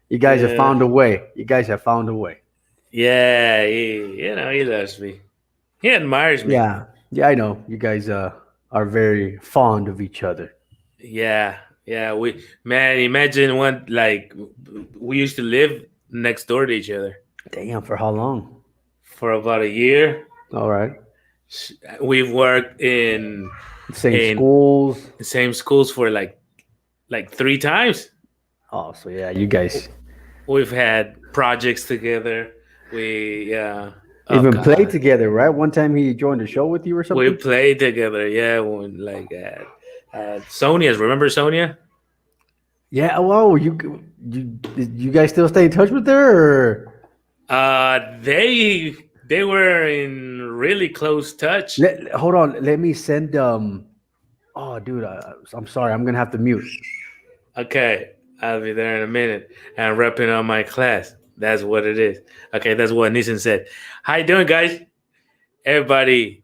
You guys have Yeah, found a way. You guys have found a way. yeah. He loves me. He admires me. Yeah, yeah, I know. You guys are very fond of each other. Yeah, yeah. We man, imagine when like we used to live next door to each other Damn, for how long? for about a year. All right. We've worked Same in schools. the same schools for like three times. Oh, so yeah, you guys We've had projects together. We oh even played god, together, right? One time he joined the show with you or we something. played together. Yeah, when like at Sonia's. Remember Sonia? Yeah. Whoa, you guys still stay in touch with her? Or? They were in really close touch. Hold on. Let me send. Oh, dude, I'm sorry. I'm gonna have to mute. Okay, I'll be there in a minute and wrapping up my class. That's what it is. Okay, that's what Nissan said. How you doing, guys? Everybody,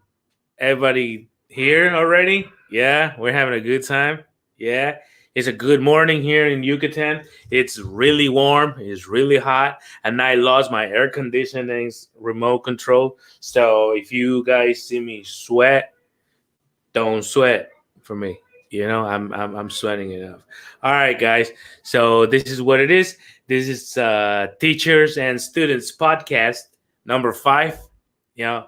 everybody here already? Yeah, we're having a good time. Yeah, it's a good morning here in Yucatan. It's really warm. It's really hot, and I lost my air conditioning's remote control. So if you guys see me sweat, don't sweat for me. I'm sweating enough. All right, guys. So this is what it is. This is teachers and students podcast number 5.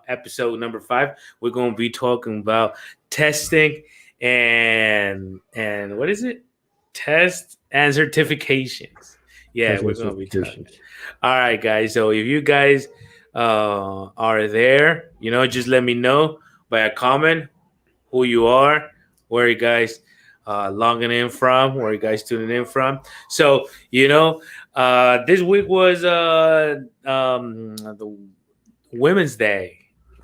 Episode number 5. We're going to be talking about testing and what is it? Test and certifications. Yeah, Test we're and going to be talking. certifications. All right, guys. So if you guys are there, just let me know by a comment who you are, where you guys logging in from, where you guys tuning in from. So this week was the Women's Day.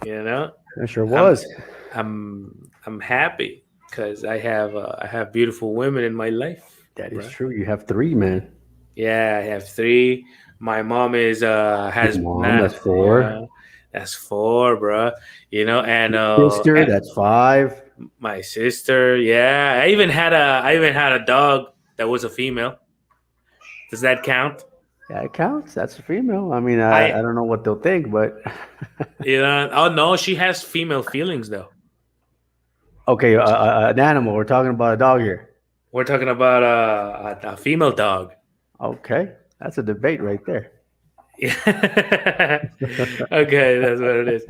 You know, That sure I'm was. I'm happy because I have beautiful women in my life, That is bro. true. You have three, man. Yeah, I have 3. My mom is Your has mom, not that's four. that's 4, bro. And Sister, that's five. my sister, yeah. I even had a dog that was a female. Does that count? Yeah, it counts. That's a female. I mean, I I don't know what they'll think, but Oh no, she has female feelings though. okay, an animal. We're talking about a dog here. We're talking about a female dog. Okay, that's a debate right there. Yeah. Okay, that's what it is.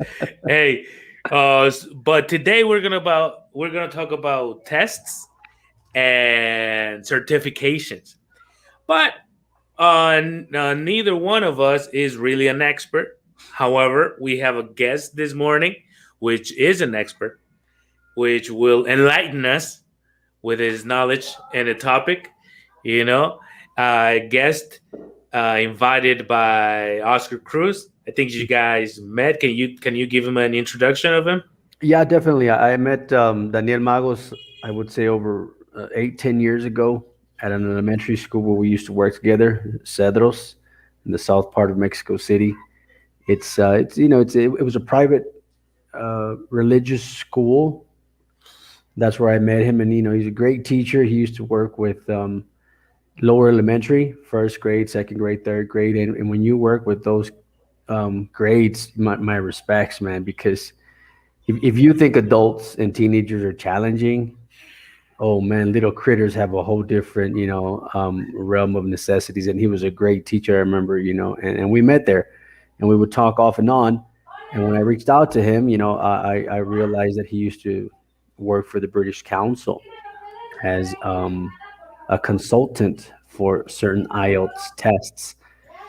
Hey, but today we're gonna talk about tests and certifications. But neither one of us is really an expert. However, we have a guest this morning, which is an expert, which will enlighten us with his knowledge in the topic. You know, guest invited by Oscar Cruz. I think you guys met. Can you give him an introduction of him? Yeah, definitely. I met Daniel Magos, I would say over 8, 10 years ago at an elementary school where we used to work together, Cedros, in the south part of Mexico City. It was a private religious school. That's where I met him, and he's a great teacher. He used to work with lower elementary, first grade, second grade, third grade, and when you work with those grades, my respects, man, because if you think adults and teenagers are challenging, oh man, little critters have a whole different, realm of necessities. And he was a great teacher, I remember, and we met there and we would talk off and on. And when I reached out to him, I realized that he used to work for the British Council as a consultant for certain Ielts tests.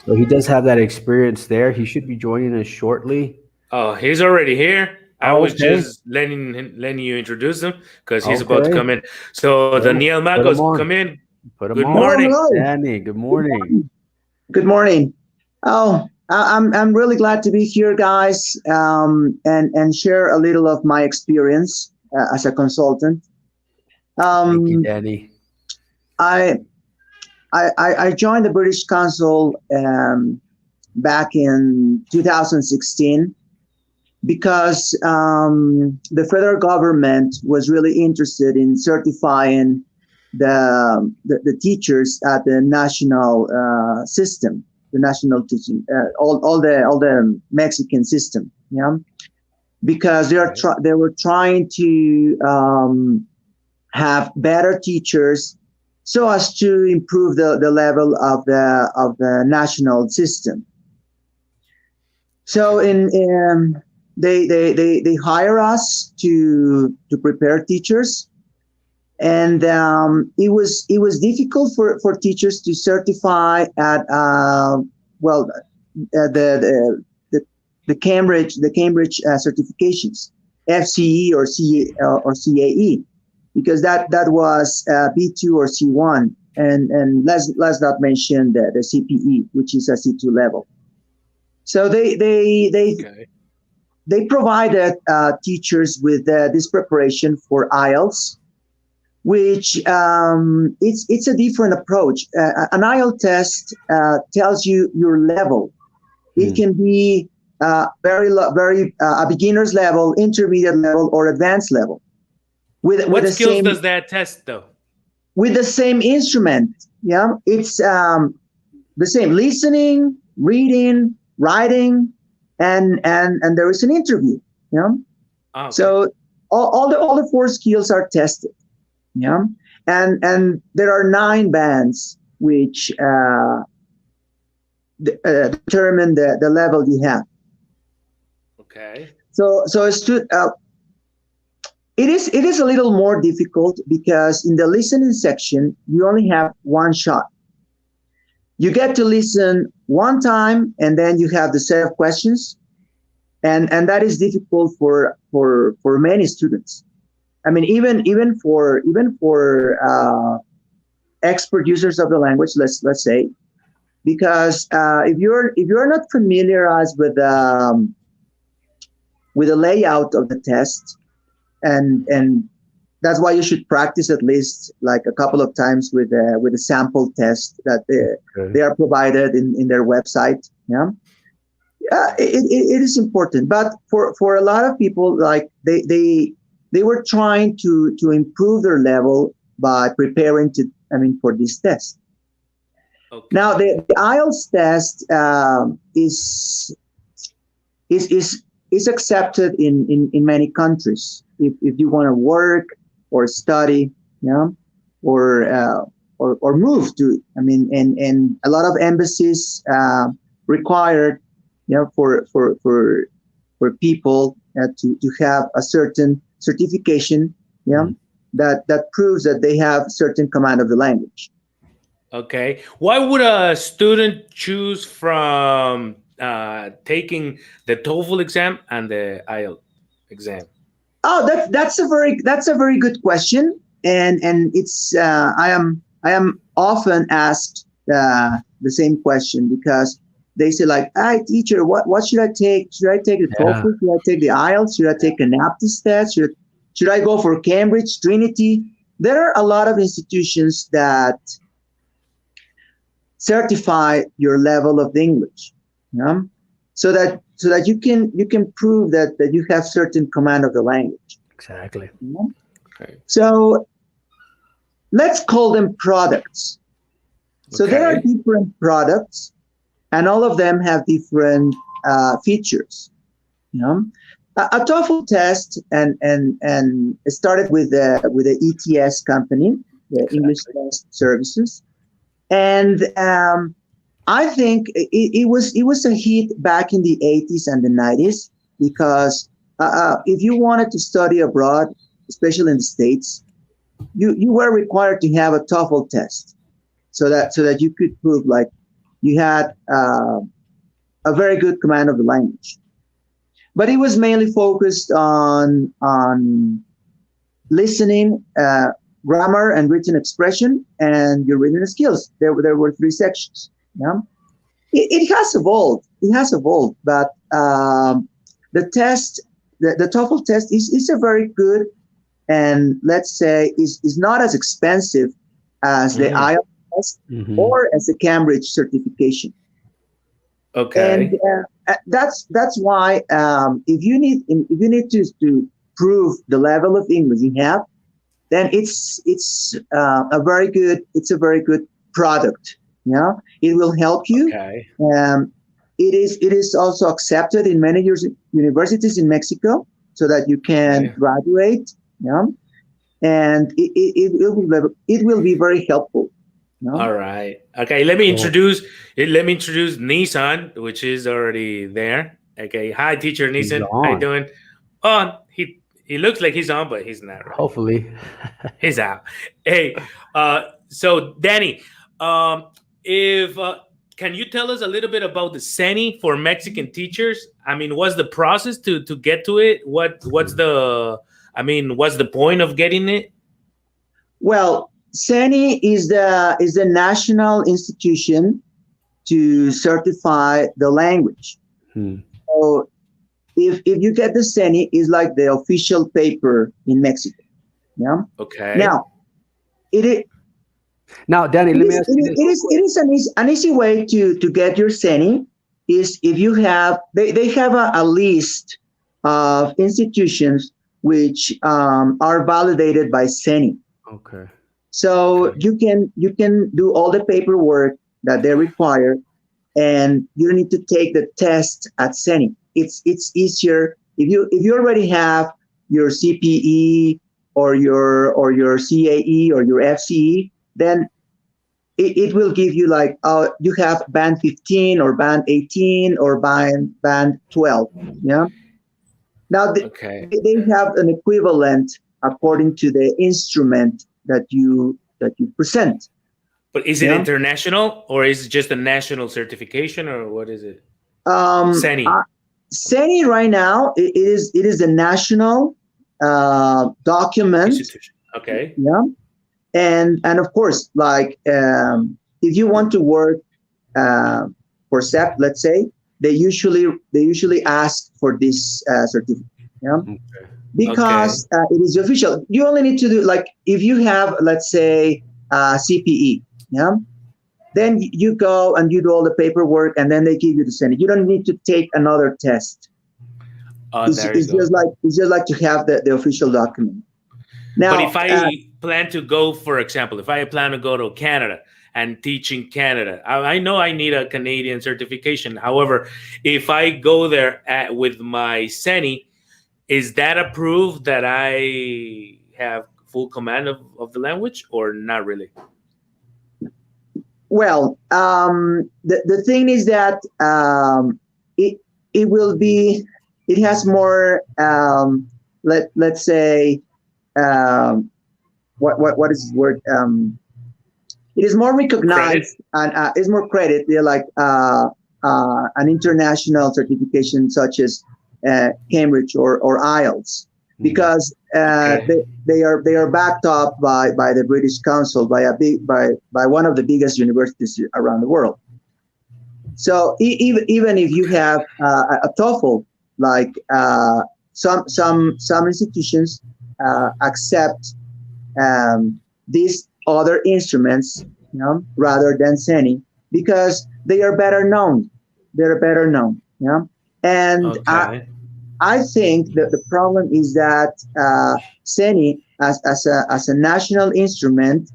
So he does have that experience there. He should be joining us shortly. Oh, he's already here. I Oh, was okay. just letting you introduce him because he's about to Okay. come in. So Daniel Put him Magos, come on. in. Put him Good on. Hello, morning. hello. Danny, good morning. Good morning. Oh, I'm really glad to be here, guys, and share a little of my experience as a consultant. Thank you, Um, Danny. I, I joined the British Council back in 2016 because the federal government was really interested in certifying the teachers at the national system, the national teaching, all the Mexican system, because they were trying to have better teachers so as to improve the level of the national system. So they hire us to prepare teachers, and it was difficult for teachers to certify at the Cambridge certifications, FCE or CAE, because that was B2 or C1, and let's not mention the CPE, which is a C2 level. So they provided teachers with this preparation for Ielts, which it's a different approach. An IELTS test tells you your level. It can be very a beginner's level, intermediate level, or advanced level. What skills does that test, though? With the same instrument, it's the same: listening, reading, writing, and there is an interview. Okay. So all the four skills are tested. And there are 9 bands which determine the level you have. Okay. So it is a little more difficult because in the listening section you only have one shot. You get to listen one time, and then you have the set of questions, and that is difficult for many students. I mean, even for expert users of the language, let's say, because if you're not familiarized with the layout of the test, and that's why you should practice at least like a couple of times with a sample test that they are provided in their website. It is important, but for a lot of people, like they were trying to improve their level by preparing for this test. Okay. Now the IELTS test is accepted in many countries. If you want to work or study, or move to, and a lot of embassies required, for people to have a certain certification, that proves that they have certain command of the language. Okay. Why would a student choose from taking the Toefl exam and the IELTS exam? Oh, that's a very good question, and it's I am often asked the same question, because they say like, "Hi, teacher, what should I take? Should I take the Toefl? Should I take the IELTS? Should I take an aptitude test? Should I go for Cambridge, Trinity?" There are a lot of institutions that certify your level of English, so that you can prove that you have certain command of the language. Exactly. Okay. So let's call them products. So there are different products, and all of them have different features. A TOEFL test, and it started with the ETS company, the English Test Services, and I think it was a hit back in the 80s and the 90s, because if you wanted to study abroad, especially in the States, you were required to have a TOEFL test, so that you could prove like you had a very good command of the language. But it was mainly focused on listening, grammar and written expression, and your reading skills. There were 3 sections. It has evolved. But the test, the TOEFL test, is a very good, and let's say is not as expensive as the IELTS test or as the Cambridge certification. Okay. And that's why if you need to prove the level of English you have, then it's a very good product. Yeah, it will help you. Okay. Um, it is also accepted in many universities in Mexico, so that you can Okay. graduate. Yeah, and it will be very helpful. You know? All right. Okay. Cool. Let me introduce Nissan, which is already there. Okay. Hi, teacher He's Nissan. How you on. doing? On. He looks like he's on, but he's not really. Hopefully. He's out. Hey. So Danny, um, if can you tell us a little bit about the CENI for Mexican teachers? I mean, what's the process to get to it? What's the what's the point of getting it? Well, CENI is the national institution to certify the language. Hmm. So if you get the CENI, it's like the official paper in Mexico. Yeah. Okay. Now it is Now, Danny, let me ask you this real quick. it is an easy way to get your CENI is if you have they have a list of institutions which are validated by CENI. Okay. So Okay. you can do all the paperwork that they require, and you don't need to take the test at CENI. It's easier if you already have your CPE or your CAE or your FCE, then it will give you like you have band 15 or band 18 or band 12. Yeah. Now Okay. they have an equivalent according to the instrument that you present. But is it Yeah. international or is it just a national certification or what is it? Um, CENI uh, CENI right now it is a national document. institution. Okay. Yeah, and of course, like if you want to work uh, for SEP, let's say they usually ask for this certificate. Yeah, Okay. Okay. because it is official. You only need to do like if you have, let's say, CPE. Yeah, then you go and you do all the paperwork, and then they give you the Senate. You don't need to take another test. Oh, there you go. It's just like to have the official document. But if Now, I plan to go, for example, if I plan to go to Canada and teach in Canada, I know I need a Canadian certification. However, if I go there with my CENI, is that a proof that I have full command of the language or not really? well, the thing is that it will be it has more let's say um, what is the word it is more Credit? recognized and is more credit. They're like an international certification such as Cambridge or Ielts, Hmm. because Okay. they are backed up by the British Council by one of the biggest universities around the world. So even if you have a TOEFL, like some institutions accept these other instruments, you know, rather than CENI, because they are better known. They're better known. You know? And Okay. I think that the problem is that CENI, as a national instrument,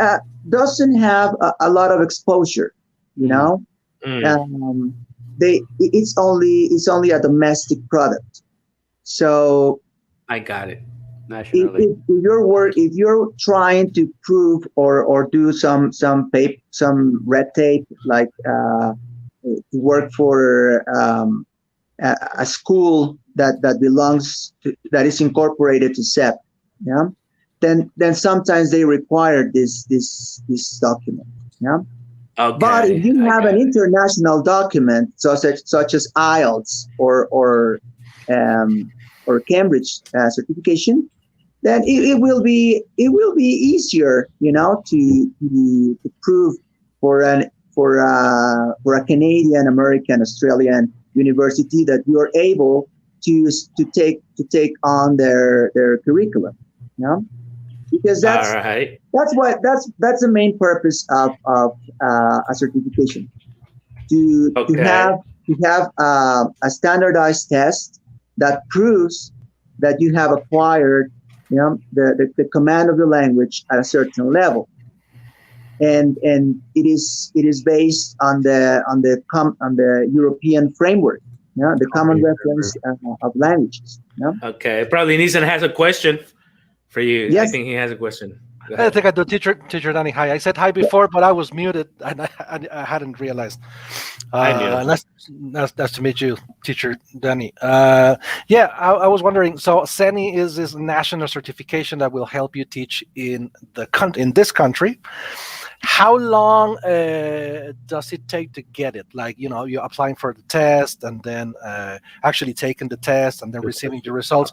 uh, doesn't have lot of exposure. You Hmm. know, Mm, um, it's only a domestic product. So I got it. Nationally. if you're trying to prove or do some red tape, like to work for a school that belongs to, that is incorporated to SEP, yeah, then sometimes they require this document, yeah. But if Okay. you I have an got it. international document such as IELTS um, or Cambridge certification, then it will be easier, you know, to prove for a Canadian, American, Australian university that you are able to take on their curriculum, you know, because All right. that's the main purpose of a certification, to have Okay. a standardized test that proves that you have acquired the command of the language at a certain level, and it is based on the European framework, the common reference of languages. Okay, probably Nissan has a question for you. I Yes. think he has a question. Go I ahead. think I do. Teacher Danny, hi. I said hi before, but I was muted and I hadn't realized. Hi, Neil. Nice to meet you, Teacher Danny. Yeah, I was wondering. So, SENI is this national certification that will help you teach in in this country. How long does it take to get it? Like, you're applying for the test and then actually taking the test and then receiving the results.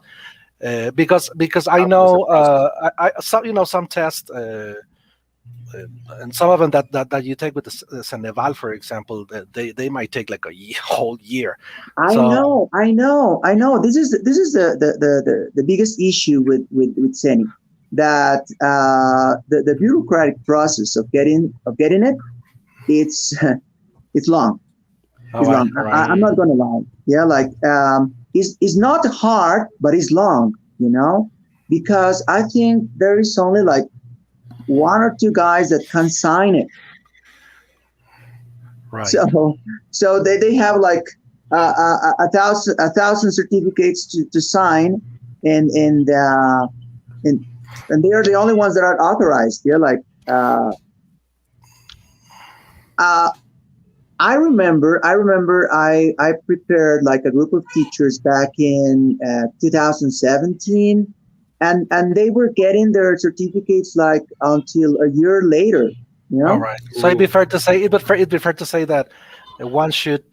Because I know some tests and some of them that you take with the Ceneval, for example, they might take like whole year. I know. This is the biggest issue with SENI, that the bureaucratic process of getting it, it's it's long. It's long. I'm not gonna lie. Yeah, like it's not hard, but it's long. Because I think there is only like one or two guys that can sign it. Right. So they have like a thousand certificates to sign, and they are the only ones that are authorized. Yeah, like I remember I prepared like a group of teachers back in 2017, and they were getting their certificates like until a year later. All right. So it'd be fair to say that one should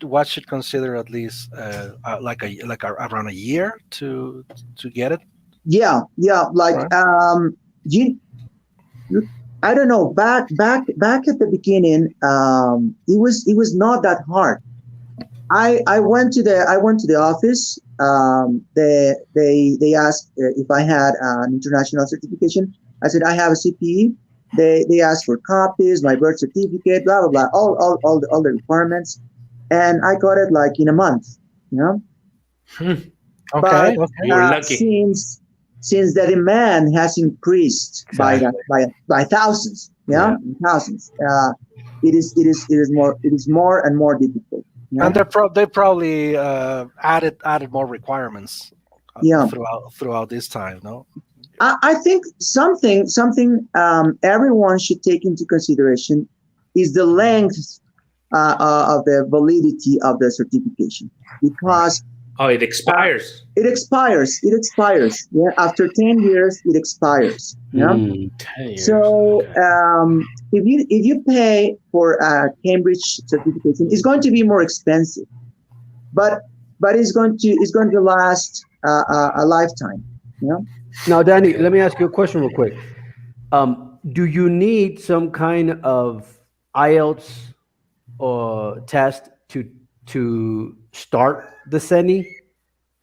consider at least around a year to get it. Yeah. Like Right. I don't know. Back at the beginning, it was not that hard. I went to the office. They asked if I had an international certification. I said I have a CPE. They asked for copies, my birth certificate, blah blah blah, all the requirements, and I got it like in a month. Okay. But You were lucky. since the demand has increased by thousands, thousands, it is more and more difficult. And they probably added more requirements throughout this time, no? I think something everyone should take into consideration is the length of the validity of the certification, because it expires. It expires. Yeah, after 10 years, it expires. Yeah. 10 years. So if you pay for a Cambridge certification, it's going to be more expensive, but it's going to last a lifetime. Now, Danny, let me ask you a question real quick. Do you need some kind of IELTS test to start the SENI?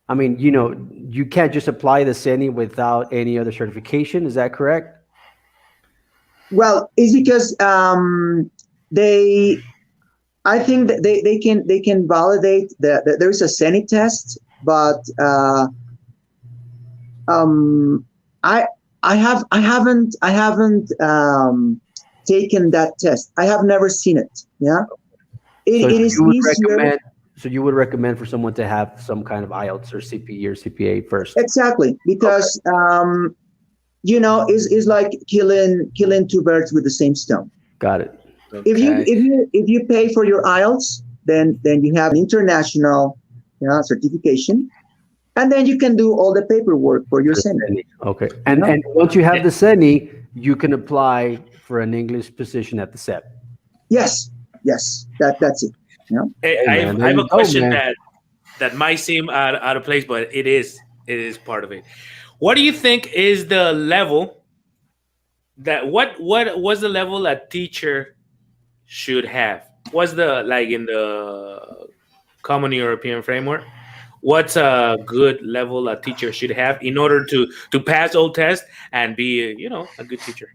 I mean, you can't just apply the SENI without any other certification. Is that correct? Well, it's because I think that they can validate that there is a SENI test, but I haven't taken that test. I have never seen it. Yeah, it is easier. So you would recommend for someone to have some kind of IELTS or CPE or CPA first? Exactly, because it's like killing two birds with the same stone. Got it. Okay. If you pay for your IELTS, then you have an international certification, and then you can do all the paperwork for your SENI. Okay, and once you have the SENI, you can apply for an English position at the SEP. Yes, that's it. I have a question that might seem out of place, but it is part of it. What do you think is the level what was the level a teacher should have? What's the, like, in the common European framework? What's a good level a teacher should have in order to pass all tests and be a good teacher?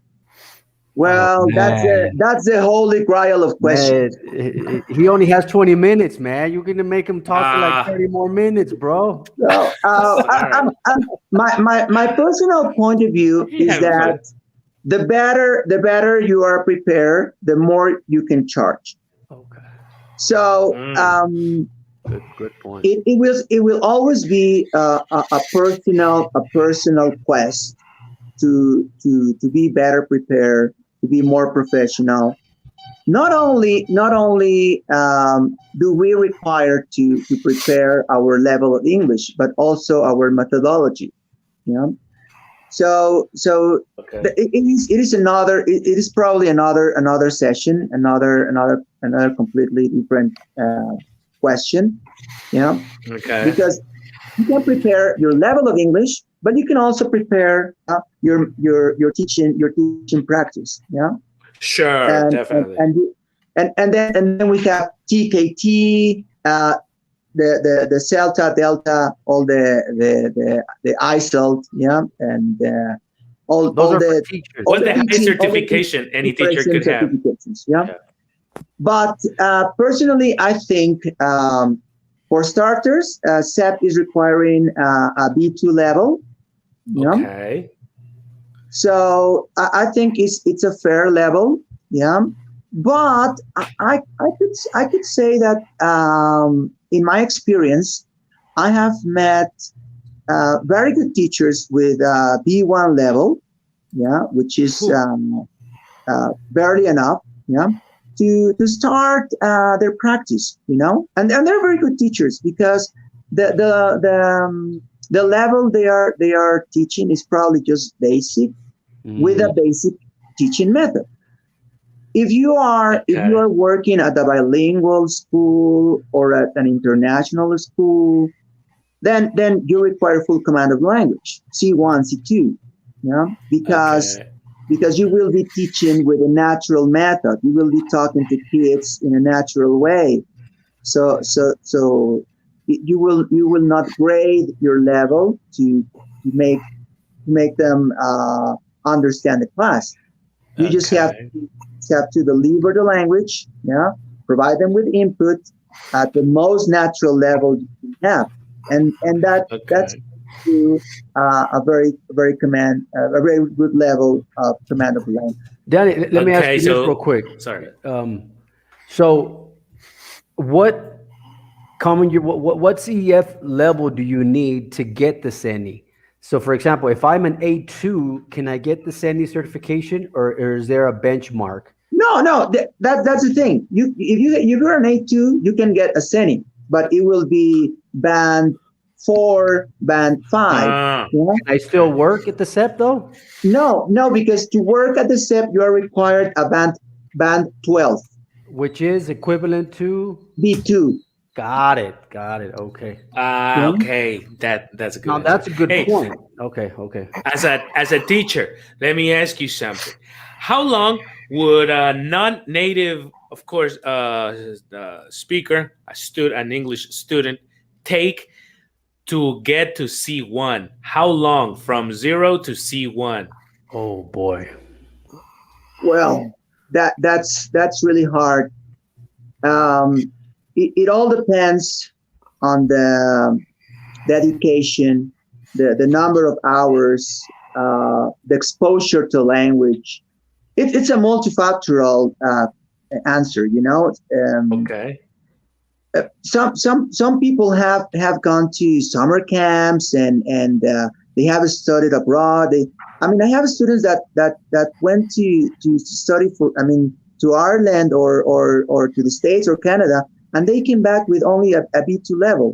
Well, man. that's the holy grail of questions. Man, he only has 20 minutes, man. You're gonna make him talk for like 30 more minutes, bro. So, Sorry. my personal point of view He is having that fun. the better you are prepared, the more you can charge. Okay, So good point. it will always be a personal quest to be better prepared, to be more professional. Not only do we require to prepare our level of English, but also our methodology. You know, so Okay. it is probably another session, another completely different question. You know, Okay. because you can prepare your level of English, but you can also prepare your teaching practice. Yeah, Sure. and and Definitely. and and then we have TKT, the Celta, Delta, all the ISELT, yeah, and all Those all are for the teachers. all What's the the highest teaching all the certification any teacher preparation could have? certifications, yeah. Yeah. But personally, I think for starters, SEP is requiring a B2 level, yeah. Okay. So I think it's a fair level, yeah. But I could say that in my experience, I have met very good teachers with B1 level, yeah, which is Whew. barely enough, yeah, to start their practice, and they're very good teachers because the level they are teaching is probably just basic with a Mhm. basic teaching method. If you are Okay. working at a bilingual school or at an international school, then you require full command of language, C1, C2, yeah, because Okay. because you will be teaching with a natural method. You will be talking to kids in a natural way. So you will not grade your level to make them understand the class. You just have Okay. to deliver the language, yeah, provide them with input at the most natural level you can have, and that's Okay. to a very good level of command of the language. Danny, let me ask Okay. you this real So, quick. sorry. So, what what's EF level do you need to get the SENI? So, for example, if I'm an A2, can I get the SENI certification, or is there a benchmark? No, that's the thing. If you're an A2, you can get a CENI, but it will be band 4, band 5. Ah. Yeah? Can I still Okay. work at the SEP though? No, because to work at the SEP, you are required a band 12, Which is equivalent to? B2. Got it. Got it. Okay. Yeah? Okay. That's a good Now answer. that's a good Hey, point. Okay. Okay. as a teacher, let me ask you something. How long would a non-native, of course, speaker, an English student, take to get to C1? How long from zero to C1? Oh boy. Well, that's really hard. It all depends on the dedication, the number of hours, the exposure to language. It's a multifactorial answer. Okay. Some people have gone to summer camps and they have studied abroad. I have students that went to study to Ireland or to the States or Canada, and they came back with only a B2 level.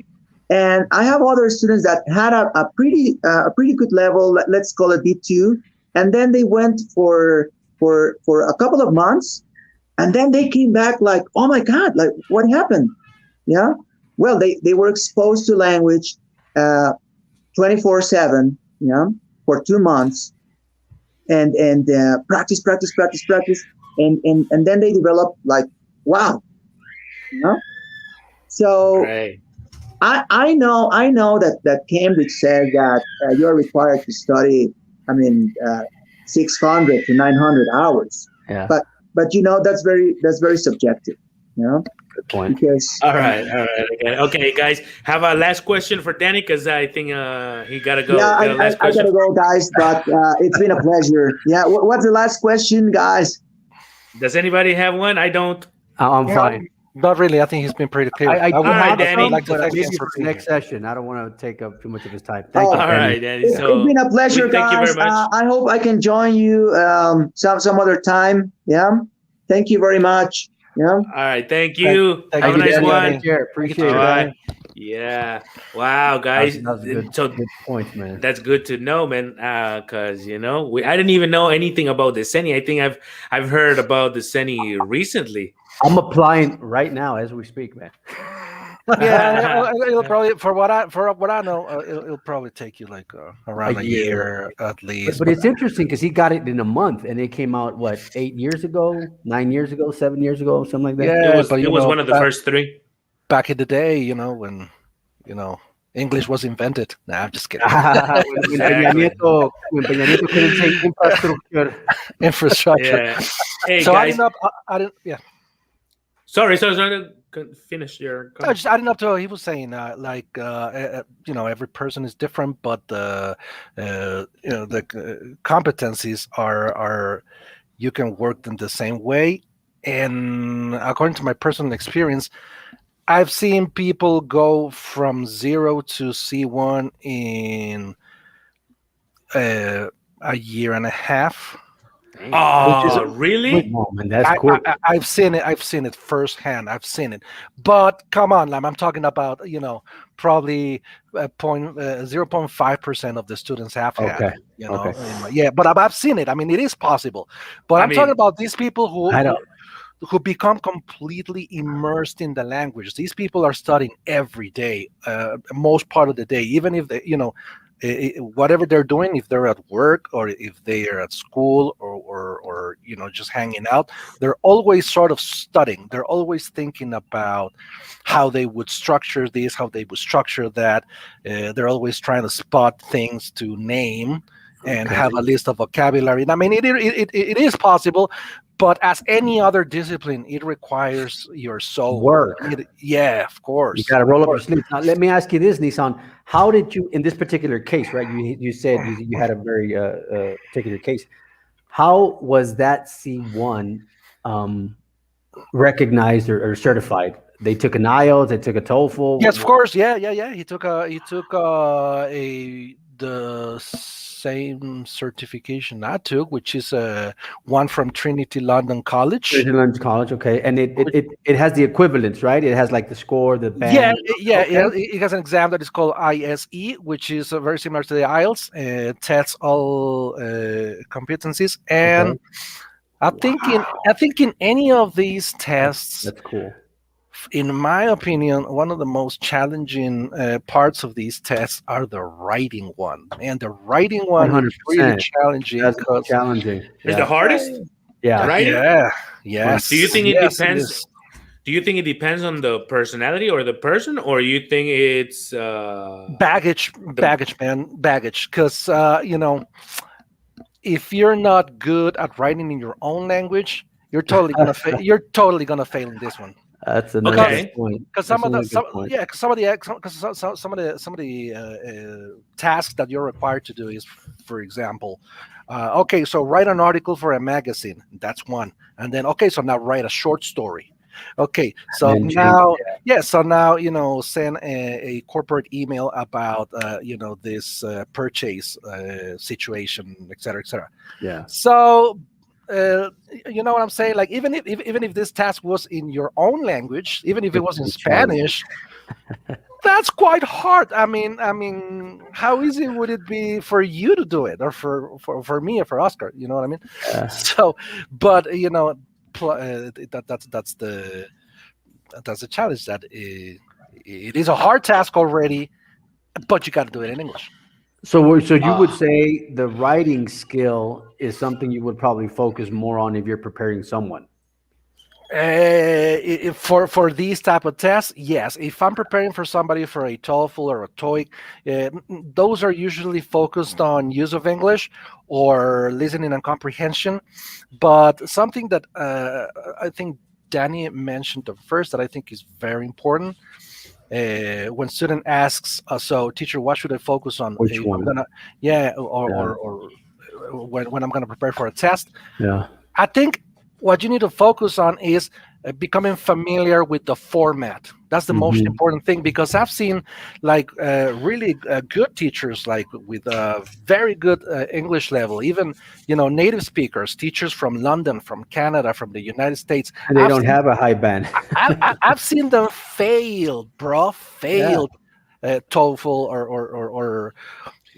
And I have other students that had a pretty good level, let's call it B2, and then they went for a couple of months, and then they came back like, oh my God, like what happened? Yeah. Well, they were exposed to language 24/7, yeah, for 2 months, and practice, practice, practice, practice, and then they developed like, wow, you know. So Great. I know that Cambridge says that you're required to study. I mean, 600 to 900 hours. Yeah, but that's very subjective, you know, good point. because All right, all right, okay, guys. Have a last question for Danny because I think he gotta yeah, go. Got a last I question? gotta go, guys, but it's been a pleasure. Yeah, what's the last question, guys? Does anybody have one? I don't. I'm No, fine. not really. I think he's been pretty clear. I All do right, have I would Danny. some, like to but thank him maybe for for the being next here. session. I don't want to take up too much of his time. Thank Oh, you, All Danny. right, Danny. it's So been a pleasure, we thank you very guys. much. I hope I can join you some other time. Yeah, thank you very much. Yeah. All right, thank you. Thank Have a Thank you, nice Danny. one. Take care. Thank you, Appreciate All teacher it. right. Danny. Yeah. Wow, guys. That was good. So Good points, man. that's good to know, man. Because I didn't even know anything about the Seni. I think I've heard about the Seni recently. I'm applying right now as we speak, man. Yeah, it'll probably for what I know, it'll probably take you like A around a year. year at But, least. but But it's interesting because he got it in a month, and it came out what 8 years ago, 9 years ago, 7 years ago, something like that. it yeah, was but it was one of the first three. back in the day, when you know English was invented. Nah, I'm just kidding. Exactly. When Peña Nieto couldn't say infrastructure. Infrastructure. Yeah. Hey So guys. I didn't. Yeah, Sorry. Finish your I comment. just adding up to he was saying every person is different, but the competencies are you can work them the same way. And according to my personal experience, I've seen people go from 0 to C1 in a year and a half, which is Oh, which really? Oh man, that's quick. I've seen it. I've seen it firsthand. I've seen it. But come on, I'm talking about probably 0.5% of the students have had. Okay, okay. Yeah. But I've seen it. I mean, it is possible. But I I'm talking mean, about these people who I who don't. who become completely immersed in the language. These people are studying every day, most part of the day, even if they, whatever they're doing, if they're at work or if they are at school or just hanging out, they're always sort of studying. They're always thinking about how they would structure this, how they would structure that. They're always trying to spot things to name and Okay. have a list of vocabulary. I mean, it is possible, but as any other discipline, it requires your soul. Work. Yeah, of You course. got to roll up your sleeves. Now, let me ask you this, Nissan. How did you, in this particular case, right? You said you had a very particular case. How was that C1 um, recognized or certified? They took an IELTS. They took a Yes, of TOEFL. course. Yeah. He took a the same certification I took, which is one from Trinity London College. Switzerland's college, okay, and it, it Which- it it has the equivalents, right? It has like the score, the Yeah, band. yeah. Okay. It has an exam that is called ISE, which is very similar to the IELTS. Tests all competencies, and Okay. I think in any of these tests, That's cool. in my opinion, one of the most challenging parts of these tests are the writing one. And the writing one is really 100%. challenging That's because, challenging. it's the Yeah. hardest. Yeah. Writing? yeah, yes, Do you think it yes, depends? is. Do you think it depends on the personality or the person, or you think it's Baggage, man, baggage. Because if you're not good at writing in your own language, you're totally gonna fail in this one. That's another Because good point. because That's some of the another some, good point. yeah, because some of the tasks that you're required to do is, for example, okay, so write an article for a magazine. That's one, and then okay, so now write a short story. Okay, so Then change. now yeah, so now send a corporate email about this purchase situation, etc., etc. Yeah. So, you know what I'm saying? Like, even if this task was in your own language, even if it was in It's a challenge. Spanish, that's quite hard. I mean, how easy would it be for you to do it, or for me, or for Oscar? You know what I mean? Yeah. So, but that's the challenge. That it is a hard task already, but you got to do it in English. So you would Ah. say the writing skill is something you would probably focus more on if you're preparing someone. For these type of tests, yes. If I'm preparing for somebody for a TOEFL or a TOEIC, those are usually focused on use of English or listening and comprehension. But something that I think Danny mentioned the first that I think is very important, when student asks, so teacher, what should I focus on Which if I'm one? gonna, yeah, Yeah. or when I'm gonna prepare for a test. Yeah. I think what you need to focus on is becoming familiar with the format. That's the most Hmm. important thing, because I've seen like really good teachers, like with a very good English level, even native speakers, teachers from London, from Canada, from the United States. And they don't have a high band. I've seen them fail, bro, Yeah. failed TOEFL or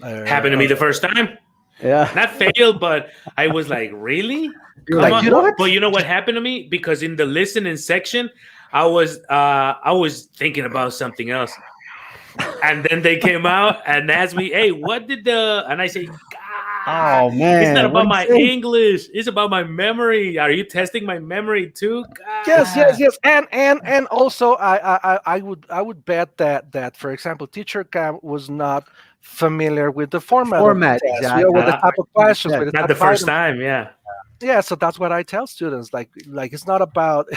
Happened to uh, me the first time. Yeah. Not failed, but I was like, really? You're Come like, like on. you don't. what? But you know what happened to me? Because in the listening section, I was thinking about something else. And then they came out and asked me, hey, what did the and I say, God, Oh it's not man, what about do you my say? English, it's about my memory. Are you testing my memory too? Yes, God. yes, yes, and also I would bet that for example, teacher Cam was not familiar with the format of the Format, test, with the exactly. Uh, type of questions, with the Not type the of first items. time, yeah. Yeah, so that's what I tell students. Like it's not about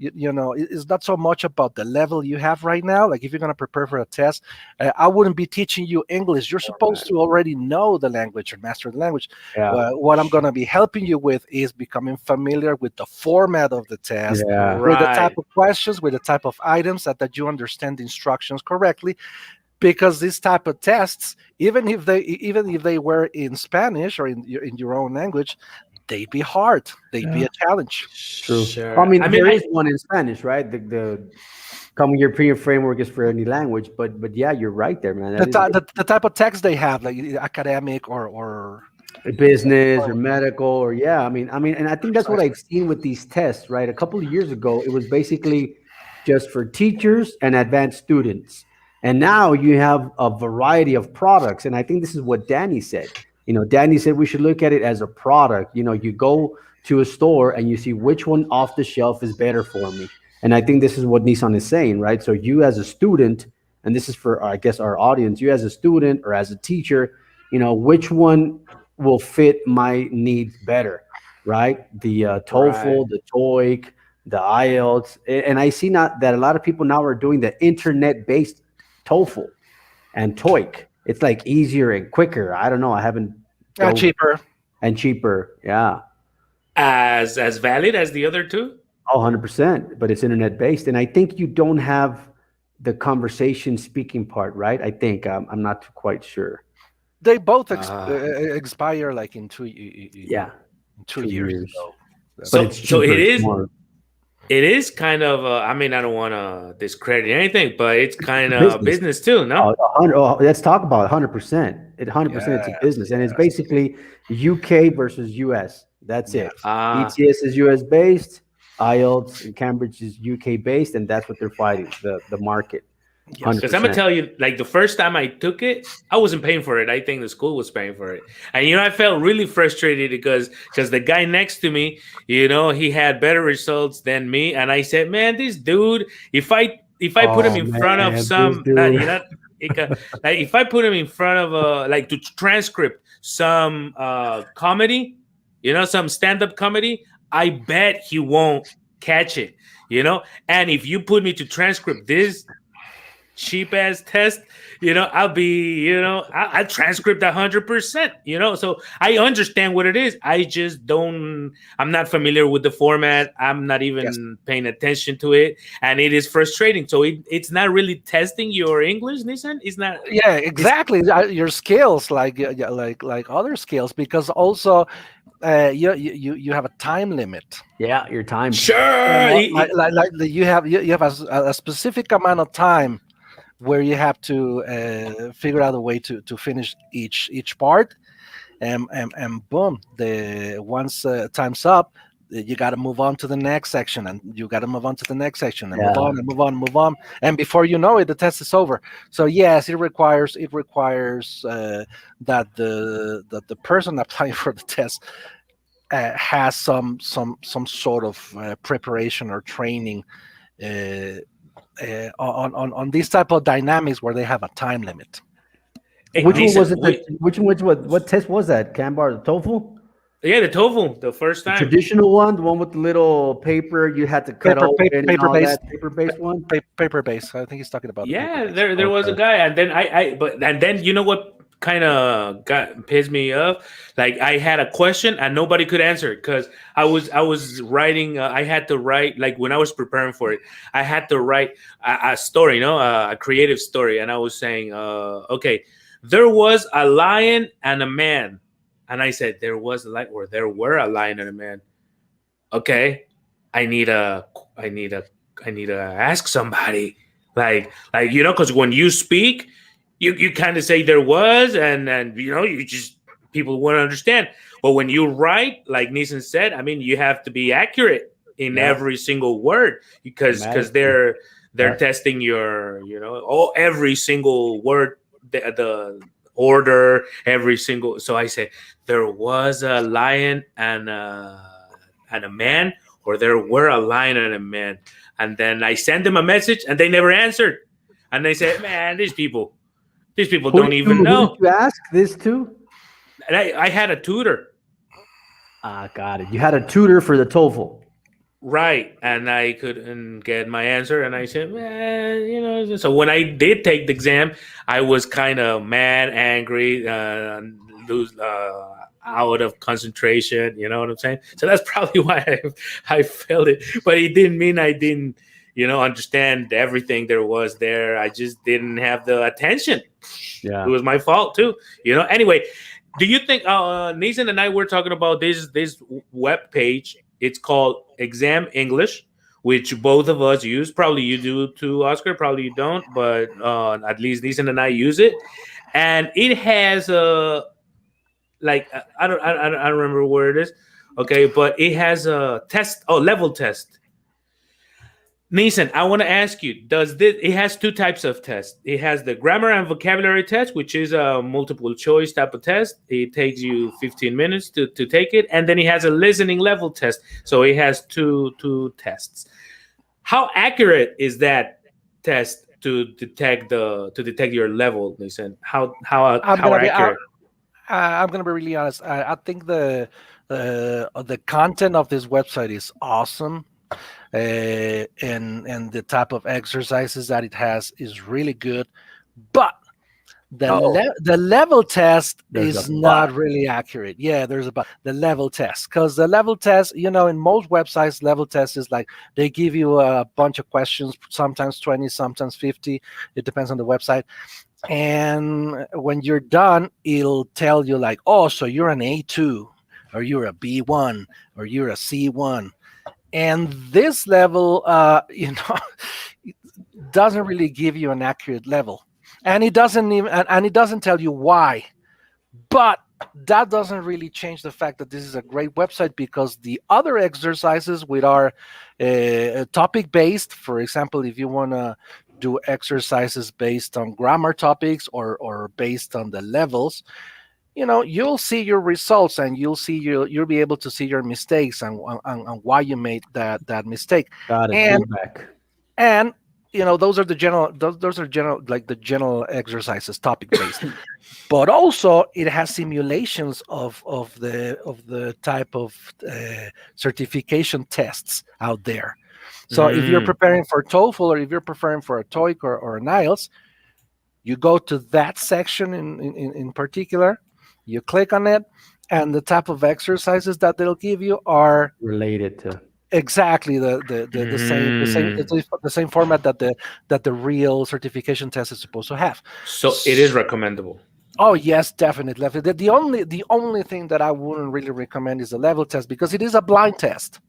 it's not so much about the level you have right now. Like if you're gonna prepare for a test, I wouldn't be teaching you English. You're supposed Format. to already know the language or master the language. Yeah. What I'm gonna be helping you with is becoming familiar with the format of the test, Yeah. with the type Right. of questions, with the type of items that you understand the instructions correctly, because these type of tests, even if they were in Spanish or in your own language, they'd be hard, they'd be Yeah. a challenge. True. Well, I Sure. I mean, mean, there is one in Spanish, right? The Common European framework is for any language, but yeah, you're right there, man. the, That is ty- the, the type of text they have, like academic or business or medical or yeah. I mean, and I think that's what I've seen with these tests, right? A couple of years ago, it was basically just for teachers and advanced students, and now you have a variety of products. And I think this is what Danny said. Danny said we should look at it as a product. You go to a store and you see which one off the shelf is better for me. And I think this is what Nissan is saying, right? So you as a student, and this is for I guess our audience, you as a student or as a teacher, which one will fit my needs better, right? The right. TOEFL, the TOEIC, the Ielts, and I see not that a lot of people now are doing the internet-based TOEFL and TOEIC. It's like easier and quicker. I don't know. I haven't dove cheaper. and cheaper. Yeah. As valid as the other two? Oh, 100%, but it's internet based. And I think you don't have the conversation speaking part, right? I think I'm not quite sure. They both Uh, expire like in Yeah, in 2 years. 2 years, So but so it's so cheaper. it It's is more it is kind of I mean, I don't want to discredit anything, but it's kind of business. business too, no? Let's talk about 100%. 100%, it's a yes, business, and it's basically UK versus US. That's yes, it. Ah. ETS is US based. IELTS and Cambridge is UK based, and that's what they're fighting the market. yes. Because I'm gonna 100%. tell you, like the first time I took it, I wasn't paying for it. I think the school was paying for it, and I felt really frustrated because the guy next to me, he had better results than me, and I said, "Man, this dude, if I put him Oh in front of man, this some, not dude. like if I put him in front of like to transcript some comedy, some stand up comedy, I bet he won't catch it, And if you put me to transcript this cheap ass test, I'll be, I transcript 100%, So I understand what it is. I'm not familiar with the format. I'm not Yes. even paying attention to it, and it is frustrating. So it's not really testing your English, Nissan. It's not. Yeah, It's exactly. Your skills, like yeah, like other skills, because also you have a time limit. Yeah, your time. sure. You have a specific amount of time where you have to figure out a way to finish each part, and boom, the once time's up, you got to move on to the next section, and you got to move on to the next section, and move Yeah. on and move on and move on, and before you know it, the test is over. So yes, it requires that the person applying for the test has some sort of preparation or training on these type of dynamics where they have a time limit. Hey, Which one Nathan, was it? What test was that? Canbar, the TOEFL? yeah, the TOEFL, the first The time. traditional one, the one with the little paper you had to cut open and Paper all based, that paper-based one. paper based. I think he's talking about the paper Yeah, based. there was a Okay. guy, and then and then you know what kind of got pissed me off? Like I had a question and nobody could answer it because I was writing. I had to write like when I was preparing for it. I had to write a story, a creative story, and I was saying, okay, there was a lion and a man, and I said there was a lion or there were a lion and a man. Okay, I need a I need a I need to ask somebody like because when you speak you kind of say there was and you just people won't understand, but when you write like Neeson said, I mean you have to be accurate in Yeah. every single word because Dramatically. they're Yeah. testing your every single word, the order, every single. So I say there was a lion and a man, or there were a lion and a man. And then I sent them a message and they never answered. And they said, man, these people don't even Who did know. you ask this to? And I had a tutor, Ah, got it. You had a tutor for the TOEFL. right? And I couldn't get my answer. And I said, man, so when I did take the exam, I was kind of mad, angry, lose, out of concentration. You know what I'm saying? So that's probably why I failed it. But it didn't mean I didn't, understand everything there was there. I just didn't have the attention. It Yeah. was my fault too. Anyway, do you think Nathan and I were talking about this web page? It's called Exam English, which both of us use. Probably you do too, Oscar. Probably you don't, but at least Nathan and I use it, and it has a like I don't remember where it is. Okay, but it has a test. Oh, level test. Neeson, I want to ask you, does this it has two types of tests. It has the grammar and vocabulary test, which is a multiple choice type of test. It takes you 15 minutes to take it. And then it has a listening level test. So it has two tests. How accurate is that test to detect your level, Neeson? How how I'm how gonna be accurate? I'm gonna be really honest. I think the content of this website is awesome, and the type of exercises that it has is really good, but Oh, the level test there's a is not but. really accurate. Yeah, there's about the level test, because the level test, in most websites, level test is like they give you a bunch of questions, sometimes 20, sometimes 50. It depends on the website. And when you're done, it'll tell you like, oh, so you're an A2, or you're a B1, or you're a C1. And this level, doesn't really give you an accurate level, and it doesn't even, and it doesn't tell you why. But that doesn't really change the fact that this is a great website, because the other exercises which are topic based, for example, if you want to do exercises based on grammar topics, or based on the levels, you'll see your results, and you'll be able to see your mistakes, and why you made that mistake. Got it. and Feedback. and those are the those are general, like the general exercises, topic based. But also it has simulations of the type of certification tests out there. So if you're Mm. preparing for TOEFL, or if you're preparing for a TOEIC, or an Ielts, you go to that section in particular, you click on it, and the type of exercises that they'll give you are Related to. exactly the same format that the real certification test is supposed to have. So it is recommendable. Oh yes, definitely. The only thing that I wouldn't really recommend is the level test, because it is a blind test.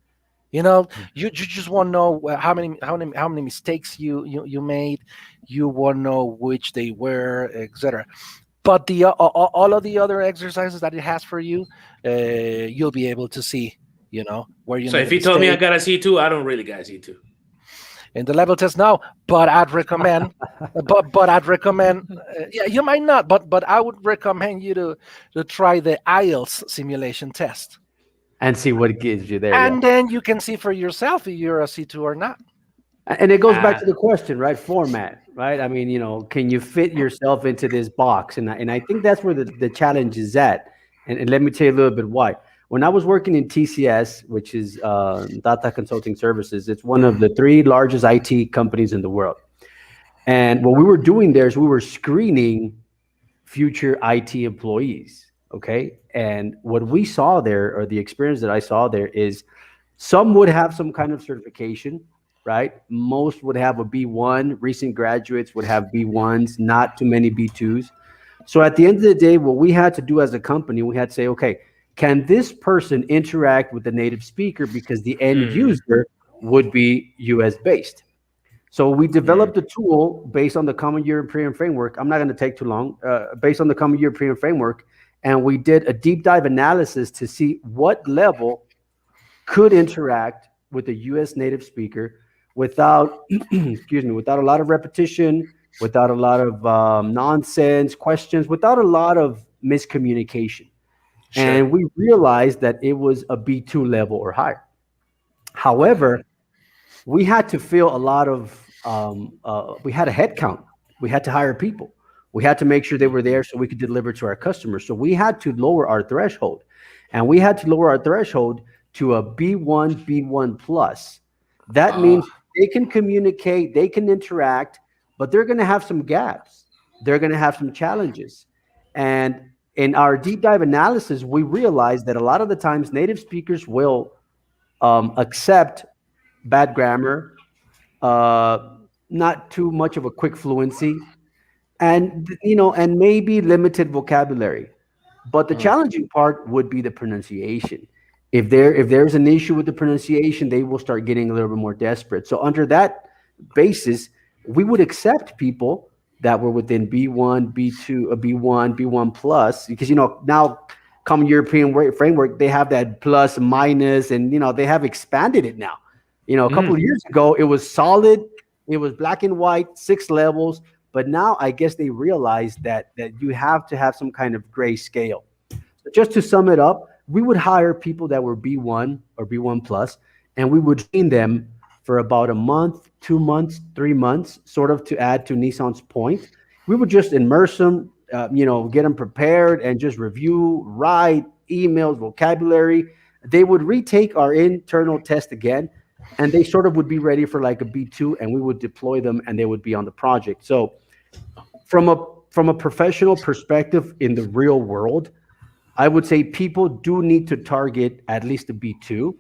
You just want to know how many mistakes you made. You want to know which they were, etc. But all of the other exercises that it has for you, you'll be able to see, where you So made if a he told me I mistake got a C2, I don't really got a C2. in the level test now. But I'd recommend, yeah, you might not, but I would recommend you to try the IELTS simulation test. and see what gives you there. Yeah. And then you can see for yourself if you're a C2 or not. And it goes back Ah, to the question, right? Format, right? I mean, can you fit yourself into this box? And I think that's where the challenge is at. And let me tell you a little bit why. When I was working in TCS, which is Data Consulting Services, it's one of the three largest IT companies in the world. And what we were doing there is we were screening future IT employees. Okay. And what we saw there, or the experience that I saw there, is some would have some kind of certification, right? Most would have a B1. Recent graduates would have B1s, not too many B2s. So at the end of the day, what we had to do as a company, we had to say, okay, can this person interact with the native speaker, because the end mm, user would be US based? So we mm, developed a tool based on the Common European Framework. I'm not going to take too long. Based on the Common European Framework, and we did a deep dive analysis to see what level could interact with a U.S. native speaker without, excuse me, without a lot of repetition, without a lot of nonsense questions, without a lot of miscommunication. sure. And we realized that it was a B2 level or higher. However, we had to fill a lot of we had a head count. We had to hire people. We had to make sure they were there so we could deliver to our customers. So we had to lower our threshold, and we had to lower our threshold to a B1, B1 plus. That means Ah, they can communicate, they can interact, but they're going to have some gaps. They're going to have some challenges. And in our deep dive analysis, we realized that a lot of the times native speakers will accept bad grammar, uh, not too much of a quick fluency, and and maybe limited vocabulary. But the uh, challenging part would be the pronunciation. If there's an issue with the pronunciation, they will start getting a little bit more desperate. So under that basis, we would accept people that were within B1, B2, B1, B1 plus, because now Common European Framework, they have that plus minus, and they have expanded it now. A couple mm, of years ago, it was solid, it was black and white, 6 levels, but now I guess they realized that you have to have some kind of gray scale. So just to sum it up, we would hire people that were B1 or B1 plus, and we would train them for about a month, 2 months, 3 months, sort of to add to Nissan's point. We would just immerse them, get them prepared and just review, write, emails, vocabulary. They would retake our internal test again, and they sort of would be ready for like a B2, and we would deploy them and they would be on the project. So from a professional perspective in the real world, I would say people do need to target at least a B2,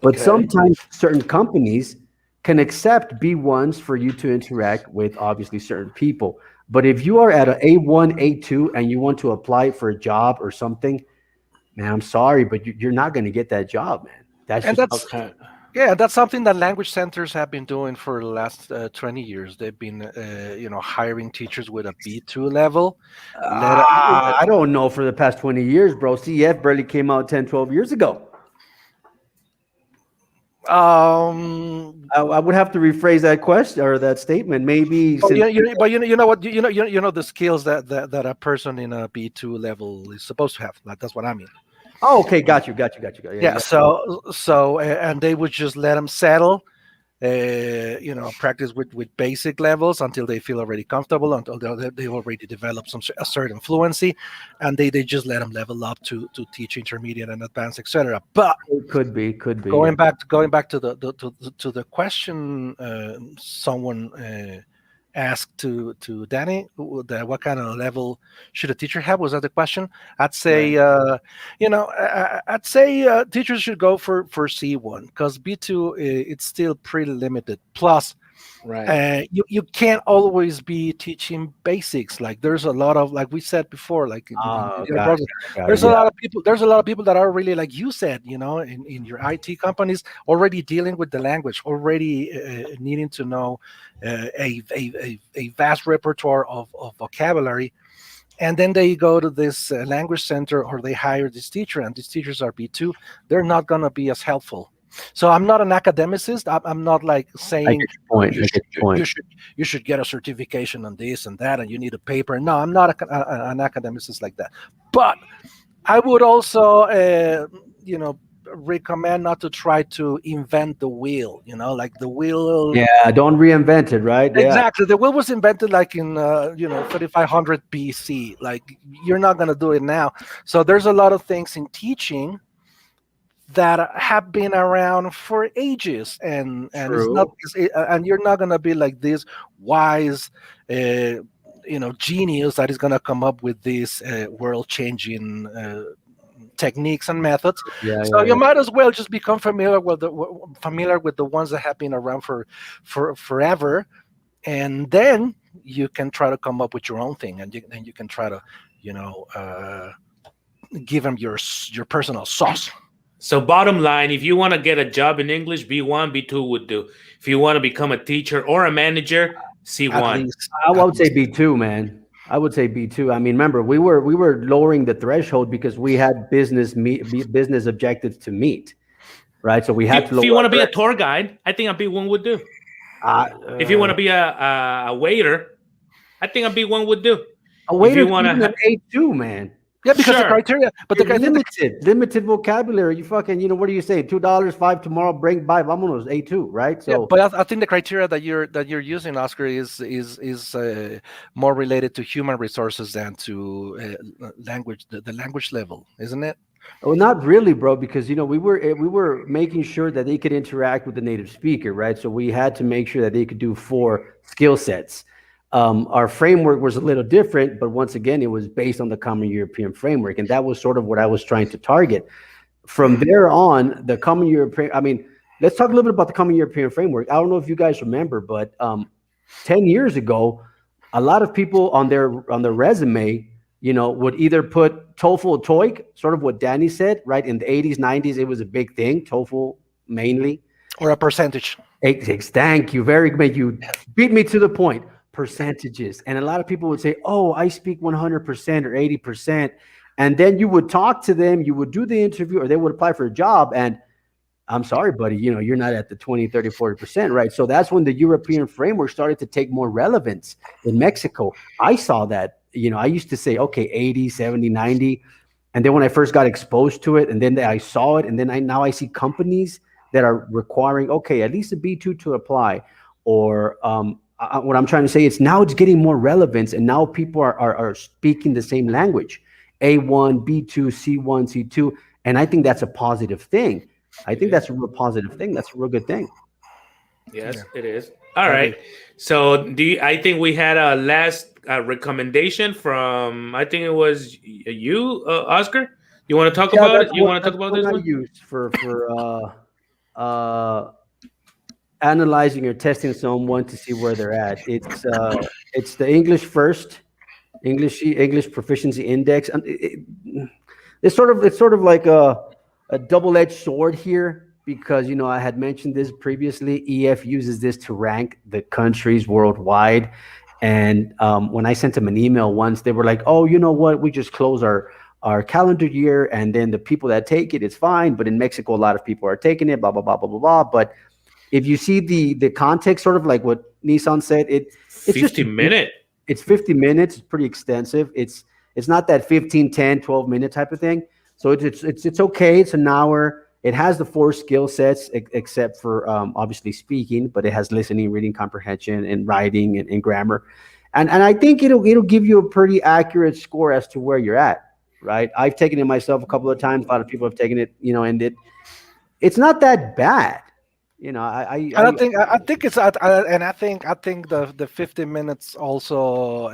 but Okay. sometimes certain companies can accept B1s for you to interact with obviously certain people. But if you are at an A1, A2, and you want to apply for a job or something, man, I'm sorry, but you're not going to get that job, man. That's And just that's okay. Yeah, that's something that language centers have been doing for the last 20 years. They've been, hiring teachers with a B2 level. Let I don't know for the past 20 years, bro. CF barely came out 10, 12 years ago. um, I would have to rephrase that question or that statement. Maybe but since you know what the skills that a person in a B2 level is supposed to have. That's what I mean. oh, okay, got you. Yeah, Yeah. yeah. And they would just let them settle, practice with basic levels until they feel already comfortable, until they've already developed a certain fluency, and they just let them level up to teach intermediate and advanced, etc. But It could be. Yeah. going back to the question someone asked to Danny, what kind of level should a teacher have? Was that the question? I'd say, Right. I'd say teachers should go for C1, because B2 it's still pretty limited. Plus, Right. you can't always be teaching basics. Like there's a lot of, like we said before, like in Oh, your got process, it. Yeah. there's a lot of people that are really, like you said, in your IT companies, already dealing with the language, already needing to know a vast repertoire of vocabulary, and then they go to this language center, or they hire this teacher, and these teachers are B2. They're not going to be as helpful. So I'm not an academicist. I'm not like I saying get your point. you I should get your point. you should get a certification on this and that, and you need a paper. No, I'm not an academicist like that. But I would also, recommend not to try to invent the wheel. Like the wheel. Yeah, don't reinvent it, right? Yeah, Exactly. The wheel was invented like in 3500 BC. Like you're not going to do it now. So there's a lot of things in teaching that have been around for ages, and it's not, true. and you're not going to be like this wise genius that is going to come up with these world changing techniques and methods. Yeah, So yeah, you yeah. might as well just become familiar with the ones that have been around for forever, and then you can try to come up with your own thing, and then you can try to give them your personal sauce. So bottom line, if you want to get a job in English, B1, B2 would do. If you want to become a teacher or a manager, At C1. least, I at would say least. B2, man. I would say B2. I mean, remember, we were lowering the threshold because we had business objectives to meet, right? So we had to If you lower want our to be a threshold. tour guide, I think a B1 would do. Uh, If you want to be a waiter, I think a B1 would do. a If you waiter's want even to, an A2, man. Yeah, because the sure. criteria, but You're I think limited vocabulary. You fucking, what do you say? $2, 5 tomorrow, bring by, vámonos, A2, right? yeah, So, but I think the criteria that you're using, Oscar, is more related to human resources than to language, the language level, isn't it? well, not really, bro, because we were making sure that they could interact with the native speaker, right? So we had to make sure that they could do 4 skill sets. Our framework was a little different, but once again, it was based on the Common European framework, and that was sort of what I was trying to target. From there on, the Common European, I mean, let's talk a little bit about the Common European framework. I don't know if you guys remember, but 10 years ago, a lot of people on their resume, would either put TOEFL or TOEIC, sort of what Danny said, right? In the 80s, 90s, it was a big thing, TOEFL mainly. Or a percentage. Thank you. Very good. You beat me to the point. Percentages. And a lot of people would say, oh, I speak 100% or 80%. And then you would talk to them, you would do the interview, or they would apply for a job. And I'm sorry, buddy, you're not at the 20, 30, 40%, right? So that's when the European framework started to take more relevance in Mexico. I saw that, I used to say, okay, 80, 70, 90. And then when I first got exposed to it, and then I saw it, and then now I see companies that are requiring, okay, at least a B2 to apply. Or what I'm trying to say is now it's getting more relevance, and now people are speaking the same language, A1, B2, C1, C2. And I think that's a positive thing. I think that's a real positive thing. That's a real good thing. Yes, it is. All right. So I think we had a last recommendation from, I think it was you, Oscar. You want to talk about it? You want to talk about this I one? used for analyzing or testing someone to see where they're at. It's the English Proficiency Index. And it's sort of like a double-edged sword here, because I had mentioned this previously. EF uses this to rank the countries worldwide. And when I sent them an email once, they were like, oh, you know what? We just close our calendar year, and then the people that take it, it's fine. But in Mexico, a lot of people are taking it, blah, blah, blah, blah, blah, blah. But if you see the context, sort of like what Nissan said, it's 50 minute. It's 50 minutes. It's pretty extensive. It's not that 15, 10, 12-minute type of thing. So it's okay. It's an hour. It has the 4 skill sets, except for obviously speaking, but it has listening, reading, comprehension, and writing and grammar. And I think it'll give you a pretty accurate score as to where you're at, right? I've taken it myself a couple of times. A lot of people have taken it, and it's not that bad. I think it's and I think the 50 minutes also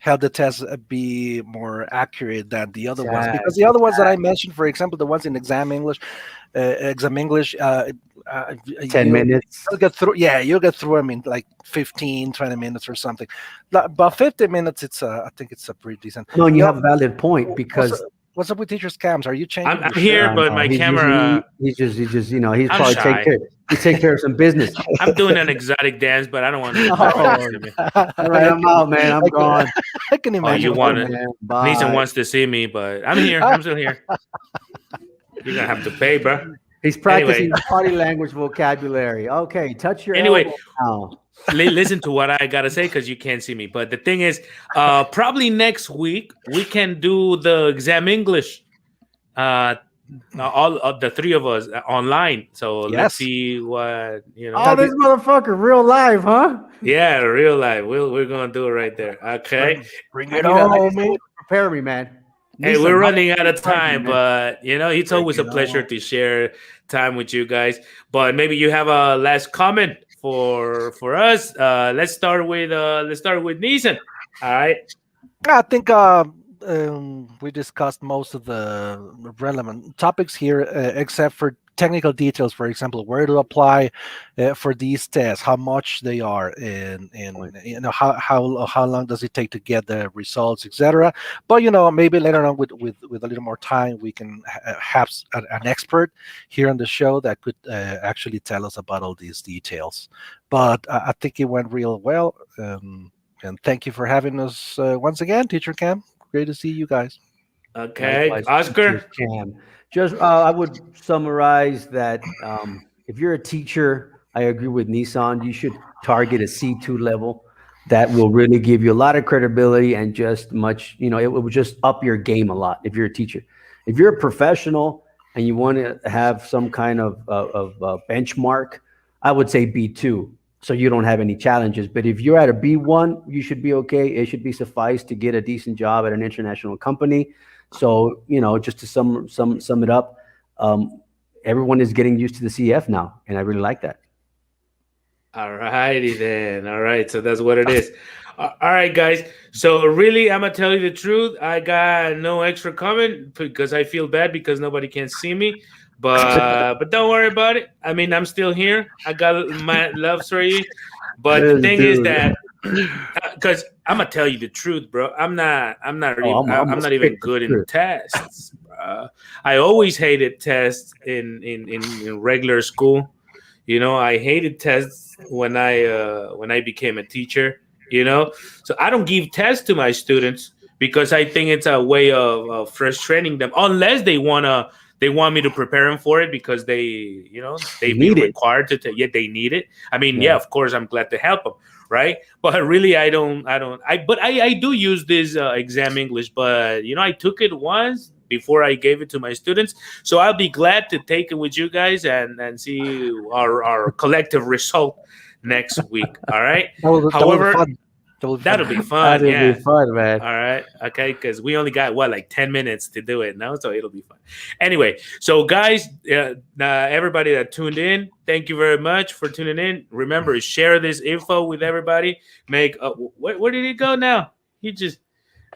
help the test be more accurate than the other ones, because the other ones that I mentioned, for example, the ones in exam English, 10 minutes. You'll get through. Yeah, you'll get through them in like 15, 20 minutes or something. But 50 minutes, I think it's a pretty decent. No, and you have a valid point, because what's up with teachers' cams? Are you changing? I'm here, but my camera. He's just he's I'm probably shy. take care of some business. I'm doing an exotic dance, but I don't want to. All right, I'm out, man. I'm gone. I can imagine. you want it? Bye. Neeson wants to see me, but I'm here. I'm still here. You're gonna have to pay, bro. He's practicing body language vocabulary. Okay, touch your Anyway, elbow now. listen to what I gotta say, because you can't see me. But the thing is, probably next week we can do the exam English all of the three of us online. So let's Yes. see what Oh, this motherfucker, real life, huh? Yeah, real life. We're gonna do it right there. Okay. Bring I it just, I on, just man. prepare me, man. Hey, Nissan, we're how running out much of charge me, time, man? but it's Bring always a it pleasure on. to share time with you guys. But maybe you have a last comment for us. Let's start with Neeson. All right. I think we discussed most of the relevant topics here, except for technical details. For example, where to apply for these tests, how much they are, and how long does it take to get the results, etc. But maybe later on, with a little more time, we can have an expert here on the show that could actually tell us about all these details. But I think it went real well. And thank you for having us once again, Teacher Cam. Great to see you guys. Okay, Likewise, Teacher Oscar. Cam. Just, I would summarize that if you're a teacher, I agree with Nissan. You should target a C2 level. That will really give you a lot of credibility and just much, it will just up your game a lot if you're a teacher. If you're a professional and you want to have some kind of benchmark, I would say B2, so you don't have any challenges. But if you're at a B1, you should be okay. It should be suffice to get a decent job at an international company. So, just to sum it up, everyone is getting used to the CF now, and I really like that. All righty then. All right, so that's what it is. All right, guys. So really, I'm gonna tell you the truth. I got no extra comment because I feel bad because nobody can see me. But don't worry about it. I mean, I'm still here. I got my love for you. But the This thing is dude. that because I'm gonna tell you the truth, bro. I'm not. Oh, I'm I'm gonna not even stick to good the in truth. tests. I always hated tests in regular school. I hated tests when I became a teacher. So I don't give tests to my students because I think it's a way of frustrating them, unless they want me to prepare them for it because You they've been need it. required to. Yet they need it. I mean, yeah, Yeah. of course, I'm glad to help them, right? But really, I do use this exam English, but I took it once before I gave it to my students. So I'll be glad to take it with you guys and see our collective result next week. All right. That will be However, fun. That will be fun. that'll be fun. That'd be Yeah. fun, man. All right. Okay. Because we only got like 10 minutes to do it now. So it'll be fun. Anyway, so guys, everybody that tuned in, thank you very much for tuning in. Remember, share this info with everybody. Where did he go now? He just,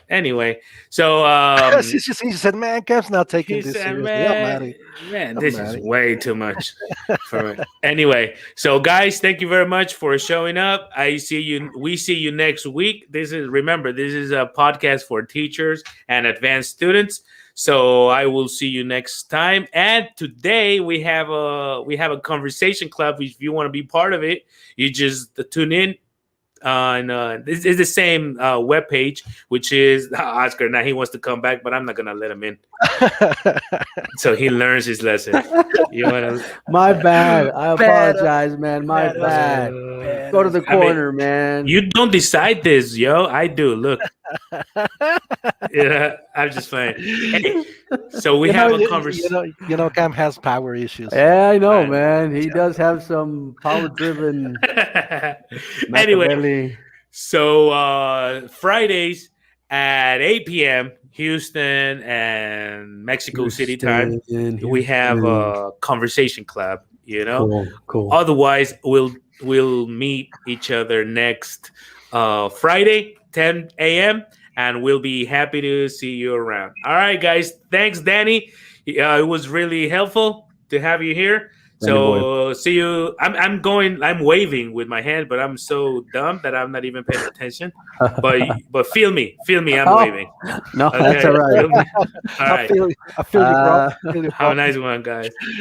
anyway. So, She said, "Man, Cam's not taking he this said, seriously." I'm mad. man, I'm this is mad. way too much for me. Anyway, so guys, thank you very much for showing up. We see you next week. Remember, this is a podcast for teachers and advanced students. So I will see you next time. And today we have a conversation club. If you want to be part of it, you just tune in. And this is the same webpage, which is Oscar. Now he wants to come back, but I'm not gonna let him in. So he learns his lesson. You want to? My bad. I Bad, apologize, man. My bad. bad. Go to the I mean, corner, man. you don't decide this, yo. I do. Look, yeah, I'm just playing. Hey, so we have a conversation. Cam has power issues. Yeah, I know, I know. man. He does have some power-driven Anyway, Machiavelli. so Fridays at 8 p.m. Houston and Mexico City time, we have a conversation club. Cool. Otherwise, we'll meet each other next Friday, 10 a.m., and we'll be happy to see you around. All right, guys. Thanks, Danny. It was really helpful to have you here. So see you. I'm waving with my hand, but I'm so dumb that I'm not even paying attention. But feel me. I'm waving. No, Okay? that's all right. Feel me? All right. I feel you, bro. Have a nice one, guys.